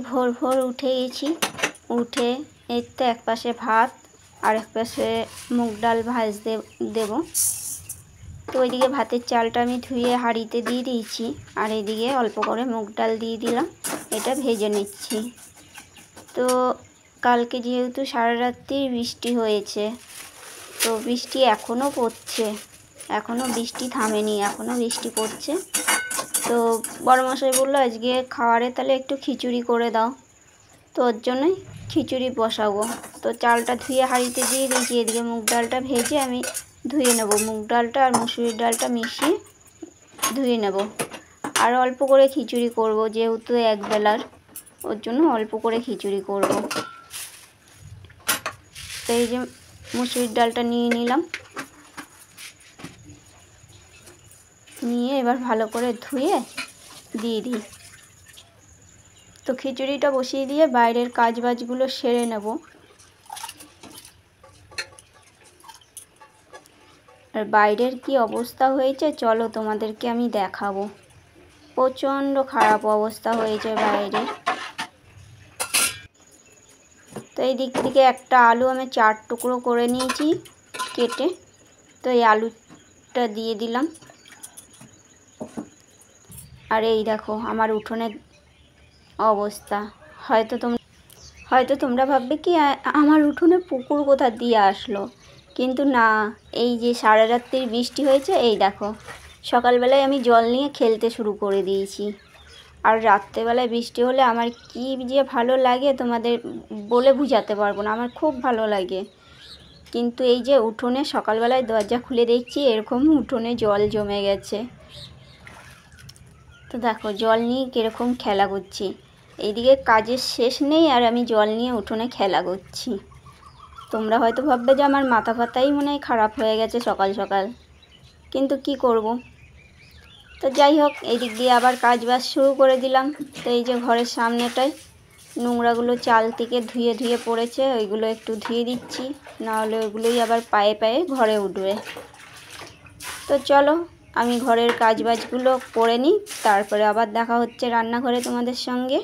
ভোর ভোর উঠে গেছি, উঠে এই তো এক পাশে ভাত আর এক পাশে মুগ ডাল ভাজতে দেব। তো ওইদিকে ভাতের চালটা আমি ধুয়ে হাঁড়িতে দিয়ে দিয়েছি, আর এইদিকে অল্প করে মুগ ডাল দিয়ে দিলাম, এটা ভেজে নিচ্ছি। তো কালকে যেহেতু সারা রাত্রি বৃষ্টি হয়েছে, তো বৃষ্টি এখনও পড়ছে, এখনও বৃষ্টি থামেনি, এখনও বৃষ্টি পড়ছে। তো বড়মশাই বললো আজকে খাওয়ারে তাহলে একটু খিচুড়ি করে দাও, তো ওর জন্যই খিচুড়ি বসাবো। তো চালটা ধুয়ে হাঁড়িতে দিয়ে দিয়েছি, এদিকে মুগ ডালটা ভেজে আমি ধুয়ে নেব, মুগ ডালটা আর মুসুরির ডালটা মিশিয়ে ধুয়ে নেব। আর অল্প করে খিচুড়ি করব, যেহেতু একবেলার, ওর জন্য অল্প করে খিচুড়ি করব। তো এই যে মুসুরির ডালটা নিয়ে নিলাম, নিয়ে এবার ভালো করে ধুয়ে দিয়ে দিই। তো খিচুড়িটা বসিয়ে দিয়ে বাইরের কাজবাজগুলো সেরে নেব। আর বাইরের কি অবস্থা হয়েছে চলো তোমাদেরকে আমি দেখাবো। প্রচণ্ড খারাপ অবস্থা হয়েছে বাইরে। তো এই দিক থেকে একটা আলু আমি 4 টুকরো করে নিয়েছি কেটে, তো এই আলুটা দিয়ে দিলাম। আর এই দেখো আমার উঠোনের অবস্থা। হয়তো তোমরা ভাববে কি আমার উঠোনে পুকুর কোথা দিয়ে আসলো, কিন্তু না, এই যে সারা রাত্রির বৃষ্টি হয়েছে, এই দেখো সকালবেলায় আমি জল নিয়ে খেলতে শুরু করে দিয়েছি। আর রাত্রেবেলায় বৃষ্টি হলে আমার কি যে ভালো লাগে তোমাদের বলে বোঝাতে পারবো না, আমার খুব ভালো লাগে। কিন্তু এই যে উঠোনে সকালবেলায় দরজা খুলে দেখছি এরকম উঠোনে জল জমে গেছে। তো দেখো জল নিয়ে কীরকম খেলা করছি, এইদিকে কাজের শেষ নেই আর আমি জল নিয়ে উঠোনে খেলা করছি। তোমরা হয়তো ভাববে যে আমার মাথা ফাতাই মনে হয় খারাপ হয়ে গেছে সকাল সকাল, কিন্তু কি করব। তো যাই হোক, এই দিক দিয়ে আবার কাজ বাজ শুরু করে দিলাম। তো এই যে ঘরের সামনেটায় নোংরাগুলো চাল থেকে ধুয়ে ধুয়ে পড়েছে, ওইগুলো একটু ধুয়ে দিচ্ছি, নাহলে ওইগুলোই আবার পায়ে পায়ে ঘরে উঠবে। তো চলো আমি ঘরের কাজ বাজগুলো করে নিই, তারপরে আবার দেখা হচ্ছে রান্নাঘরে তোমাদের সঙ্গে।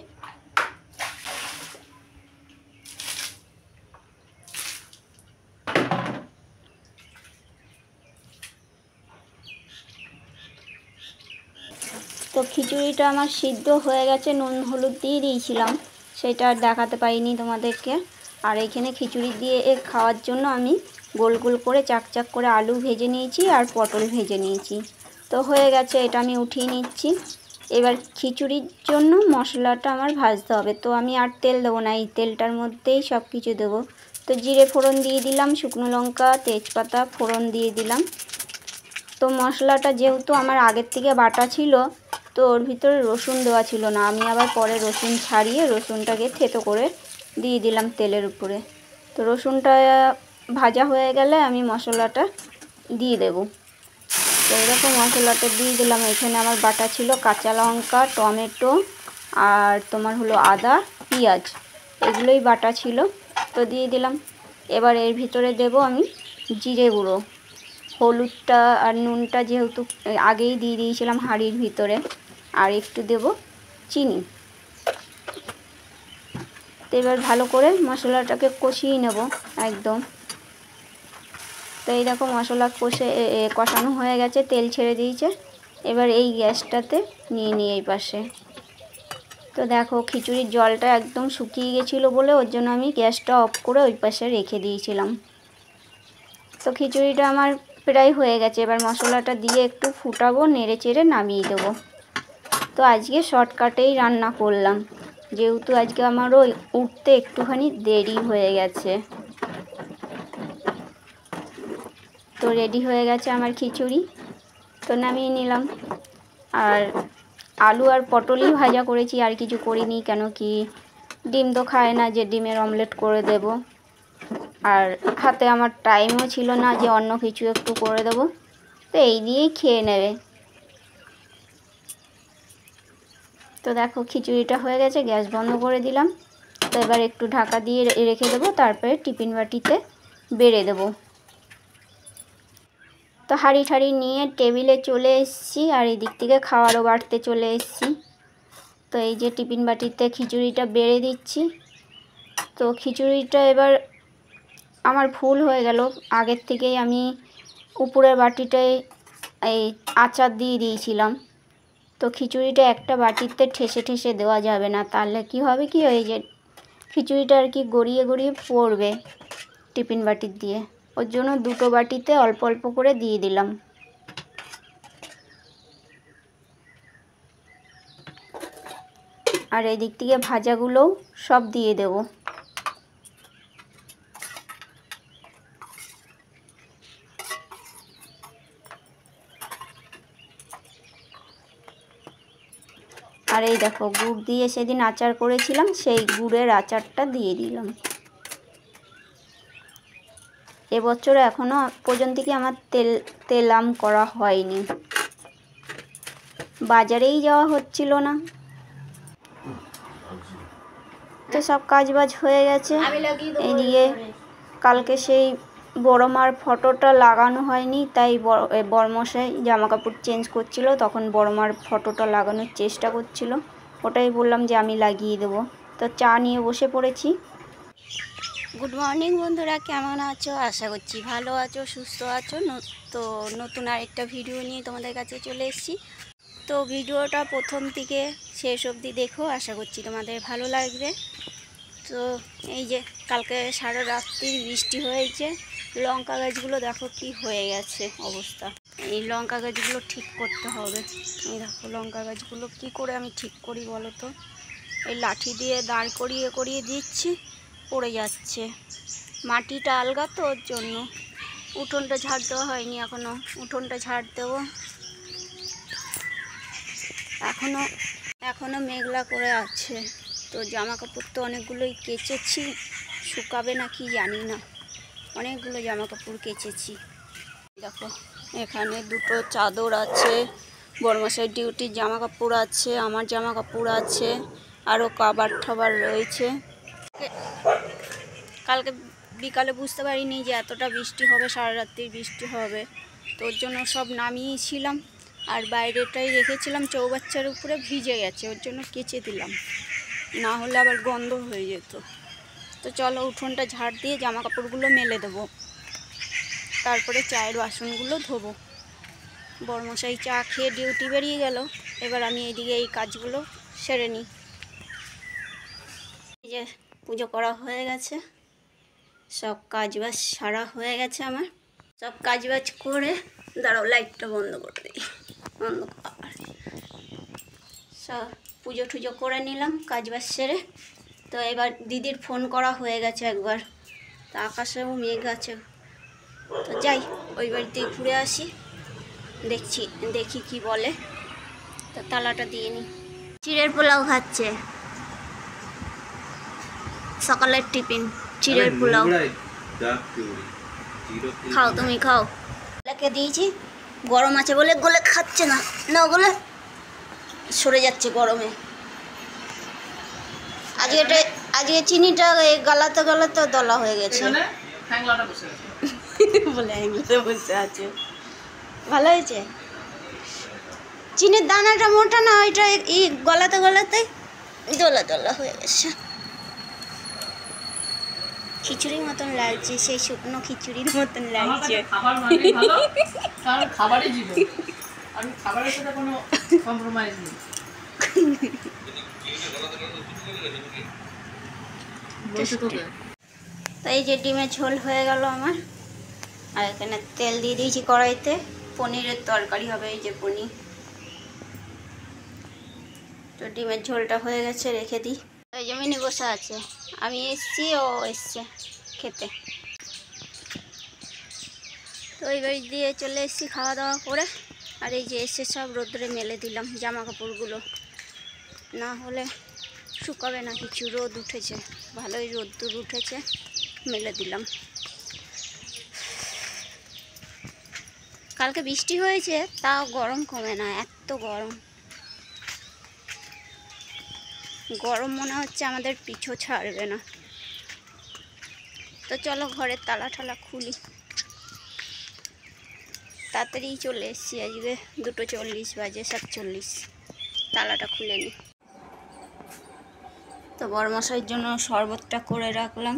তো খিচুড়িটা আমার সিদ্ধ হয়ে গেছে, নুন হলুদ দিয়ে দিয়েছিলাম, সেটা আর দেখাতে পারিনি তোমাদেরকে। আর এখানে খিচুড়ি দিয়ে খাওয়ার জন্য আমি গোল গোল করে চাক করে আলু ভেজে নিয়েছি আর পটল ভেজে নিয়েছি। তো হয়ে গেছে, এটা আমি উঠিয়ে নিচ্ছি। এবার খিচুড়ির জন্য মশলাটা আমার ভাজতে হবে, তো আমি আর তেল দেবো না, এই তেলটার মধ্যেই সব কিছু দেবো। তো জিরে ফোড়ন দিয়ে দিলাম, শুকনো লঙ্কা তেজপাতা ফোড়ন দিয়ে দিলাম। তো মশলাটা যেহেতু আমার আগের থেকে বাটা ছিল, তো ওর ভিতরে রসুন দেওয়া ছিল না, আমি আবার পরে রসুন ছাড়িয়ে রসুনটাকে থেতো করে দিয়ে দিলাম তেলের উপরে। তো রসুনটা ভাজা হয়ে গেলে আমি মশলাটা দিয়ে দেব। তো এরকম মশলাটা দিয়ে দিলাম। এখানে আমার বাটা ছিল কাঁচা লঙ্কা, টমেটো আর তোমার হলো আদা, পেঁয়াজ, এগুলোই বাটা ছিল, তো দিয়ে দিলাম। এবার এর ভিতরে দেব আমি জিরে গুঁড়ো, হলুদটা আর নুনটা যেহেতু আগেই দিয়ে দিয়েছিলাম হাঁড়ির ভিতরে, আর একটু দেব চিনি। তো এবার ভালো করে মশলাটাকে কষিয়ে নেব একদম। তো এই দেখো মশলা কষানো হয়ে গেছে, তেল ছেড়ে দিয়েছে। এবার এই গ্যাসটাতে নিয়ে নিই এই পাশে। তো দেখো খিচুড়ির জলটা একদম শুকিয়ে গেছিলো বলে ওর জন্য আমি গ্যাসটা অফ করে ওই পাশে রেখে দিয়েছিলাম। তো খিচুড়িটা আমার প্রায় হয়ে গেছে, এবার মশলাটা দিয়ে একটু ফুটাবো, নেড়ে চেড়ে নামিয়ে দেবো। তো আজকে শর্টকাটেই রান্না করলাম, যেহেতু আজকে আমারও উঠতে একটুখানি দেরি হয়ে গেছে। তো রেডি হয়ে গেছে আমার খিচুড়ি, তো নামিয়ে নিলাম। আর আলু আর পটলই ভাজা করেছি, আর কিছু করিনি, কেন কি ডিম তো খায় না যে ডিমের অমলেট করে দেব, আর হাতে আমার টাইমও ছিল না যে অন্য কিছু একটু করে দেব, তো এই দিয়েই খেয়ে নেবে। তো দেখো খিচুড়িটা হয়ে গেছে, গ্যাস বন্ধ করে দিলাম। তো এবার একটু ঢাকা দিয়ে রেখে দেবো, তারপরে টিফিন বাটিতে বেড়ে দেবো। তো হাঁড়ি ঠাড়ি নিয়ে টেবিলে চলে এসেছি, আর এই দিক থেকে খাওয়ারও বাড়তে চলে এসেছি। তো এই যে টিফিন বাটিতে খিচুড়িটা বেড়ে দিচ্ছি। তো খিচুড়িটা এবার আমার ভুল হয়ে গেল, আগের থেকেই আমি উপরের বাটিটায় এই আচার দিয়ে দিয়েছিলাম। তো খিচুড়িটা একটা বাটিতে ঠেসে ঠেসে দেওয়া যাবে না, তাহলে কি হবে কি ওই যে খিচুড়িটা আর কি গড়িয়ে গড়িয়ে পড়বে টিফিন বাটির দিয়ে। ওর জন্য দুটো বাটিতে অল্প অল্প করে দিয়ে দিলাম। আর এই দিক থেকে ভাজাগুলোও সব দিয়ে দেব। আর এই দেখো গুড় দিয়ে সেদিন আচার করেছিলাম, সেই গুড়ের আচারটা দিয়ে দিলাম। এবছর এখনও পর্যন্ত কি আমার তেল আম করা হয়নি, বাজারেই যাওয়া হচ্ছিল না। তো সব কাজবাজ হয়ে গেছে। এদিকে কালকে সেই বড় মার ফটোটা লাগানো হয়নি, তাই বড়মশাই জামা কাপড় চেঞ্জ করছিল, তখন বড় মার ফটোটা লাগানোর চেষ্টা করছিল। ওটাই বললাম যে আমি লাগিয়ে দেবো। তো চা নিয়ে বসে পড়েছি। গুড মর্নিং বন্ধুরা, কেমন আছো? আশা করছি ভালো আছো, সুস্থ আছো। তো নতুন আরেকটা ভিডিও নিয়ে তোমাদের কাছে চলে এসেছি। তো ভিডিওটা প্রথম থেকে শেষ অবধি দেখো, আশা করছি তোমাদের ভালো লাগবে। তো এই যে কালকে সারা রাত্রির বৃষ্টি হয়েছে, লঙ্কা গাছগুলো দেখো কি হয়ে গেছে অবস্থা। এই লঙ্কা গাছগুলো ঠিক করতে হবে। এই দেখো লঙ্কা গাছগুলো কি করে আমি ঠিক করি বলো তো? এই লাঠি দিয়ে দাঁড় করিয়ে করিয়ে দিচ্ছি, পড়ে যাচ্ছে। মাটিটা আলগা তো, ওর জন্য। উঠোনটা ঝাড় দেওয়া হয়নি এখনও, উঠোনটা ঝাড় দেবো। এখনও মেঘলা করে আছে। তো জামা কাপড় তো অনেকগুলোই কেচেছি, শুকাবে না কি জানি না। অনেকগুলো জামা কাপড় কেচেছি। দেখো এখানে দুটো চাদর আছে, বড়মশাই ডিউটির জামা কাপড় আছে, আমার জামা কাপড় আছে, আরও কাবার ঠাবার রয়েছে। কালকে বিকালে বুঝতে পারিনি যে এতটা বৃষ্টি হবে, সারা রাত্রির বৃষ্টি হবে। তো ওর জন্য সব নামিয়েছিলাম, আর বাইরেটাই রেখেছিলাম চৌবাচ্চার উপরে, ভিজে গেছে, ওর জন্য কেচে দিলাম, না হলে আবার গন্ধ হয়ে যেত। তো চলো উঠোনটা ঝাড় দিয়ে জামা কাপড়গুলো মেলে দেবো, তারপরে চায়ের বাসনগুলো ধোবো। বড়মশাই চা খেয়ে ডিউটি বেরিয়ে গেল, এবার আমি এইদিকে এই কাজগুলো সেরে নিই। এই যে পুজো করা হয়ে গেছে, সব কাজবাজ সারা হয়ে গেছে আমার। সব কাজবাজ করে দাঁড়াও, লাইটটা বন্ধ করে দিই, বন্ধ কর। সব পুজো টুজো করে নিলাম কাজবাজ সেরে। তো এবার দিদির ফোন করা হয়ে গেছে একবার, তো আকাশেও মেঘ আছে। তো যাই ওই বাড়িতে ঘুরে আসি, দেখি কি বলে। তো তালাটা দিয়ে নিই। চিড়ের পোলাও খাচ্ছে, সকালের টিফিন চিড়ের পোলাও। খাও, তুমি খাও। লেকে দিয়েছি, গরম আছে বলে গলে খাচ্ছে না, না গলে সরে যাচ্ছে গরমে। আজকে চিনিটা গালাতে গালাতে দলা হয়ে গেছে বলে হ্যাংলাতে বসে আছে। ভালো হয়েছে, চিনির দানাটা মোটা না, ওইটা গলাতে গলাতে দলা দলা হয়ে গেছে। খিচুড়ির মতন লাগছে, সেই শুকনো খিচুড়ির মতন লাগছে। তো এই যে ডিমের ঝোল হয়ে গেল আমার, আর এখানে তেল দিয়ে দিয়েছি কড়াইতে, পনিরের তরকারি হবে। এই যে পনির। তো ডিমের ঝোলটা হয়ে গেছে, রেখে দিই। এই যে মিনি বসে আছে, আমি এসছি, ও এসছে খেতে। তো ওই বাড়ি দিয়ে চলে এসেছি খাওয়া দাওয়া করে। আর এই যে এসে সব রোদ্রে মেলে দিলাম জামা কাপড়গুলো, না হলে শুকাবে না কিছু। রোদ উঠেছে, ভালোই রোদ্দুর উঠেছে, মেলে দিলাম। কালকে বৃষ্টি হয়েছে, তাও গরম কমে না, এত গরম। গরম মনে হচ্ছে আমাদের পিছু ছাড়বে না। তো চলো ঘরের তালা ঠালা খুলি। তাড়াতাড়ি চলে এসেছি, আজকে 2:40 বাজে, 7:40। তালাটা খুলে নিই। তো বড়মশাইয়ের জন্য শরবতটা করে রাখলাম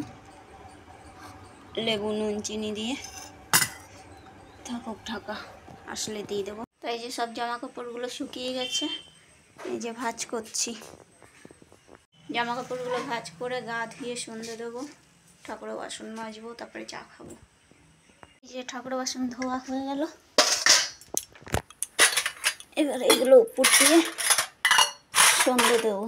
লেবু নুন চিনি দিয়ে। থাকুক ঢাকা, আসলে দিয়ে দেবো। তো এই যে সব জামা কাপড়গুলো শুকিয়ে গেছে, এই যে ভাঁজ করছি। জামা কাপড়গুলো ভাঁজ করে গা ধুয়ে সন্ধে দেবো, ঠাকুরের বাসন মাজবো, তারপরে চা খাবো। এই যে ঠাকুরের বাসন ধোয়া হয়ে গেল, এবার এগুলো উপর দিয়ে সন্ধে দেবো।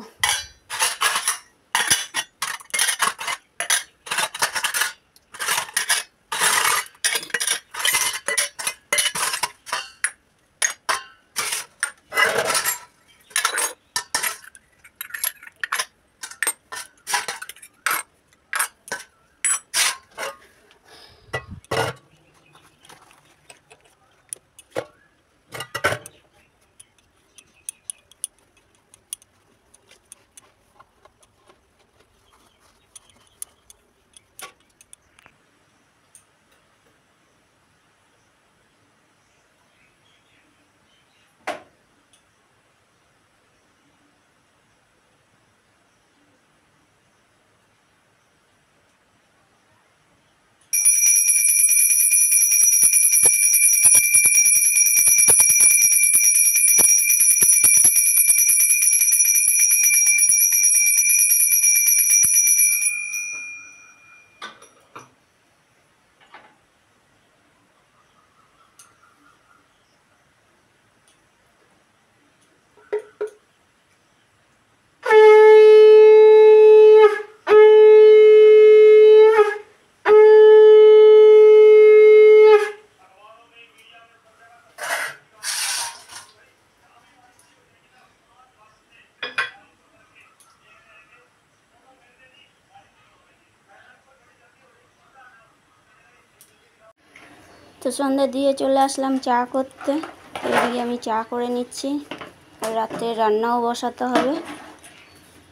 তো সন্ধ্যা দিয়ে চলে আসলাম চা করতে। এদিকে আমি চা করে নিচ্ছি, আর রাতে রান্নাও বসাতে হবে।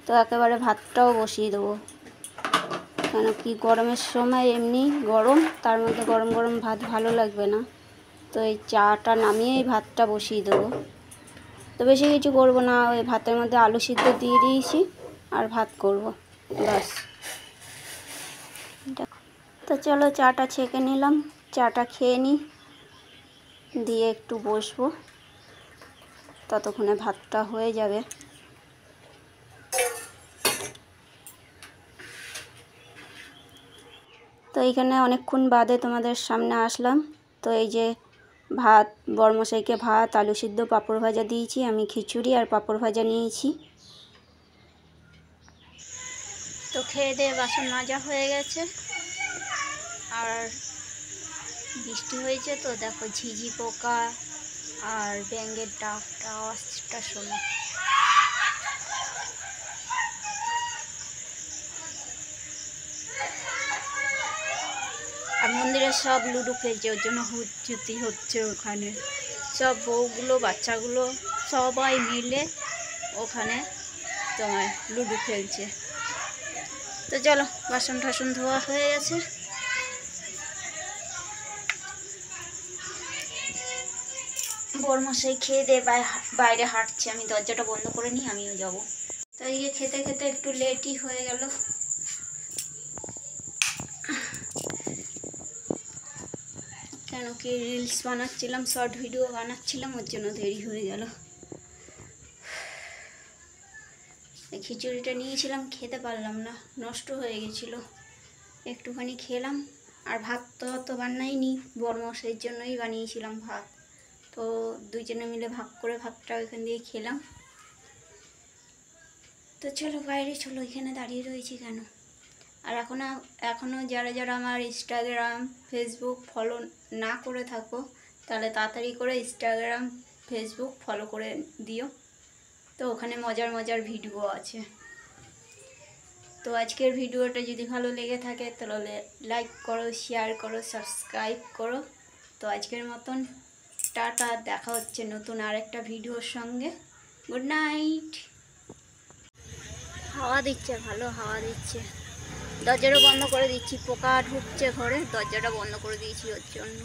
তো একেবারে ভাতটাও বসিয়ে দেবো, কেন কি গরমের সময় এমনি গরম, তার মধ্যে গরম গরম ভাত ভালো লাগবে না। তো এই চাটা নামিয়েই ভাতটা বসিয়ে দেবো। তো বেশি কিছু করবো না, ওই ভাতের মধ্যে আলু সিদ্ধ দিয়ে দিয়েছি আর ভাত করব, ব্যাস। তো চলো চাটা ছেঁকে নিলাম, চাটা খেয়ে নিই, দিয়ে একটু বসবো, ততক্ষণে ভাতটা হয়ে যাবে। তো এইখানে অনেকক্ষণ বাদে তোমাদের সামনে আসলাম। তো এই যে ভাত, বড়মশাইকে ভাত, আলু সিদ্ধ, পাঁপড় ভাজা দিয়েছি, আমি খিচুড়ি আর পাঁপড় ভাজা নিয়েছি। তো খেয়ে দিয়ে বাসন মাজা হয়ে গেছে, আর বৃষ্টি হয়েছে তো দেখো ঝিঝি পোকা আর ব্যাঙের ডাকটা আওয়াজটা শোনো। আর মন্দিরে সব লুডো খেলছে, ওর জন্য হুজ্জুতি হচ্ছে ওখানে। সব বউগুলো বাচ্চাগুলো সবাই মিলে ওখানে তোমার লুডো খেলছে। তো চলো, বাসন টাসন ধোয়া হয়ে গেছে, বড়মশাই খেয়ে দিয়ে বাইরে হাঁটছে, আমি দরজাটা বন্ধ করে নিই, আমিও যাব। তো এই খেতে খেতে একটু লেটই হয়ে গেল, কেন কি রিলস বানাচ্ছিলাম, শর্ট ভিডিও বানাচ্ছিলাম, ওর জন্য দেরি হয়ে গেল। এই খিচুড়িটা নিয়েছিলাম, খেতে পারলাম না, নষ্ট হয়ে গেছিলো, একটুখানি খেলাম। আর ভাত তো বানাইনি, বড়মশাইয়ের জন্যই বানিয়েছিলাম ভাত। তো দুইজনে মিলে ভাগ করে ভাতটা ওইখান দিয়ে খেলাম। তো চলো বাইরে চলো, এখানে দাঁড়িয়ে রয়েছি কেন। আর এখনও যারা যারা আমার ইনস্টাগ্রাম ফেসবুক ফলো না করে থাকো, তাহলে তাড়াতাড়ি করে ইনস্টাগ্রাম ফেসবুক ফলো করে দিও। তো ওখানে মজার মজার ভিডিও আছে। তো আজকের ভিডিওটা যদি ভালো লেগে থাকে তাহলে লাইক করো, শেয়ার করো, সাবস্ক্রাইব করো। তো আজকের মতন টাটা, দেখা হচ্ছে নতুন আরেকটা ভিডিওর সঙ্গে। Good night. হাওয়া দিচ্ছে, ভালো হাওয়া দিচ্ছে, দরজাটা বন্ধ করে দিচ্ছি, পোকা ঢুকছে ঘরে, দরজাটা বন্ধ করে দিয়েছি ওর জন্য।